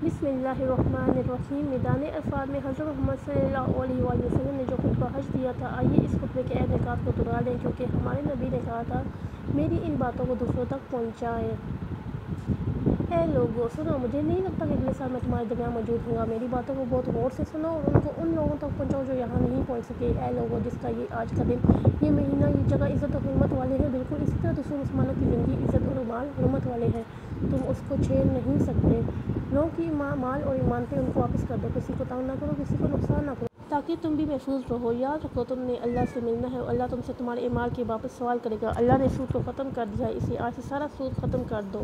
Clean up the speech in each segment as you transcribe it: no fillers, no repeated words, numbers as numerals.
بسم اللہ الرحمن الرحیم۔ میدان عرفات میں حضرت محمد صلی اللہ علیہ وآلہ وسلم نے جو خطبہ حج دیا تھا، آئیے اس خطبے کے نکات کو دہرا لیں، کیونکہ ہمارے نبی نے کہا تھا میری ان باتوں کو دوسروں تک پہنچائیں۔ اے لوگو سنو، مجھے نہیں لگتا کہ اگلے سال میں تمہارے درمیان موجود ہوں گا۔ میری باتوں کو بہت غور سے سنو اور ان کو ان لوگوں تک پہنچاؤ جو یہاں نہیں پہنچ سکے۔ اے لوگو، جس کا یہ آج کا دن، یہ مہینہ، یہ جگہ عزت و حرمت والے ہیں، بالکل اسی طرح دوسرے مسلمانوں کی زندگی عزت اور مال حرمت والے ہیں، تم اس کو چھین نہیں سکتے۔ لوگوں کی مال اور ایمان پہ ان کو واپس کر دو، کسی کو تنگ نہ کرو، کسی کو نقصان نہ کرو، تاکہ تم بھی محفوظ رہو۔ یاد رکھو تم نے اللہ سے ملنا ہے اور اللہ تم سے تمہارے اعمال کے بابت سوال کرے گا۔ اللہ نے سود کو ختم کر دیا ہے، اسے آج سے سارا سود ختم کر دو،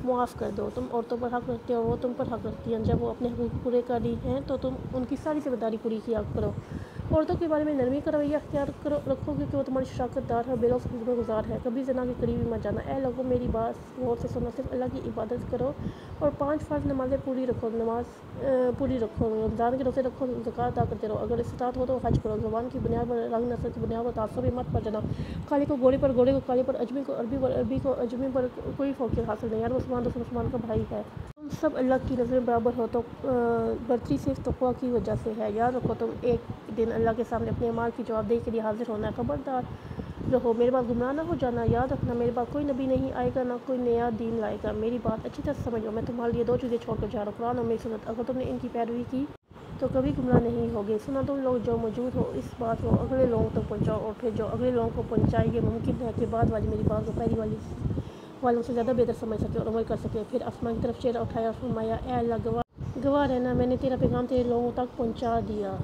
معاف کر دو۔ تم عورتوں پر حق رکھتے ہو اور وہ تم پر حق رکھتی ہیں، جب وہ اپنے حقوق پورے کر رہی ہیں تو تم ان کی ساری ذمہ داری پوری کیا کرو۔ عورتوں کے بارے میں نرمی کا رویہ اختیار رکھو، کیونکہ وہ تمہاری شراکت دار ہے، بے لوث خدمت گزار ہے، کبھی زنا کے قریب بھی مت جانا۔ اے لوگوں، میری بات غور سے سنو، صرف اللہ کی عبادت کرو اور 5 فرض نمازیں پوری رکھو، رمضان کے روزے رکھو، زکوٰۃ ادا کرتے رہو، اگر استطاعت ہو تو حج کرو، زبان کی بنیاد پر، رنگ نسل کی بنیاد پر تعصب میں مت پڑ جانا، کالے کو گورے پر، گورے کو کالے پر، عجمی کو عربی پر، عربی کو عجمی پر کوئی فوقیت حاصل نہیں، ہر مسلمان دوسرے مسلمان کا بھائی ہے۔ تم سب اللہ کی نظر میں برابر ہو، تو برتری صرف تقویٰ کی وجہ سے ہے۔ یاد رکھو تم ایک دن اللہ کے سامنے اپنے اعمال کی جواب دہی کے لیے حاضر ہونا ہے۔ خبردار رہو، میرے بعد گمراہ نہ ہو جانا۔ یاد رکھنا، میرے بعد کوئی نبی نہیں آئے گا، نہ کوئی نیا دین لائے گا۔ میری بات اچھی طرح سمجھ لو، میں تمہارے لیے 2 چیزیں چھوڑ کر جا رہا ہوں، قرآن اور میری سنت۔ اگر تم نے ان کی پیروی کی تو کبھی گمراہ نہیں ہوگے۔ سنو تم لوگ جو موجود ہو، اس بات کو اگلے لوگوں تک پہنچاؤ، اور پھر جو اگلے لوگوں کو پہنچائے، یہ ممکن ہے کہ بعد والی میری بات کو پہلی والی والوں سے زیادہ بہتر سمجھ سکے اور عمل کر سکے۔ پھر آسمان کی طرف چہرہ اٹھایا اور فرمایا، اے اللہ، گواہ رہنا، میں نے تیرا پیغام تیرے لوگوں تک پہنچا دیا۔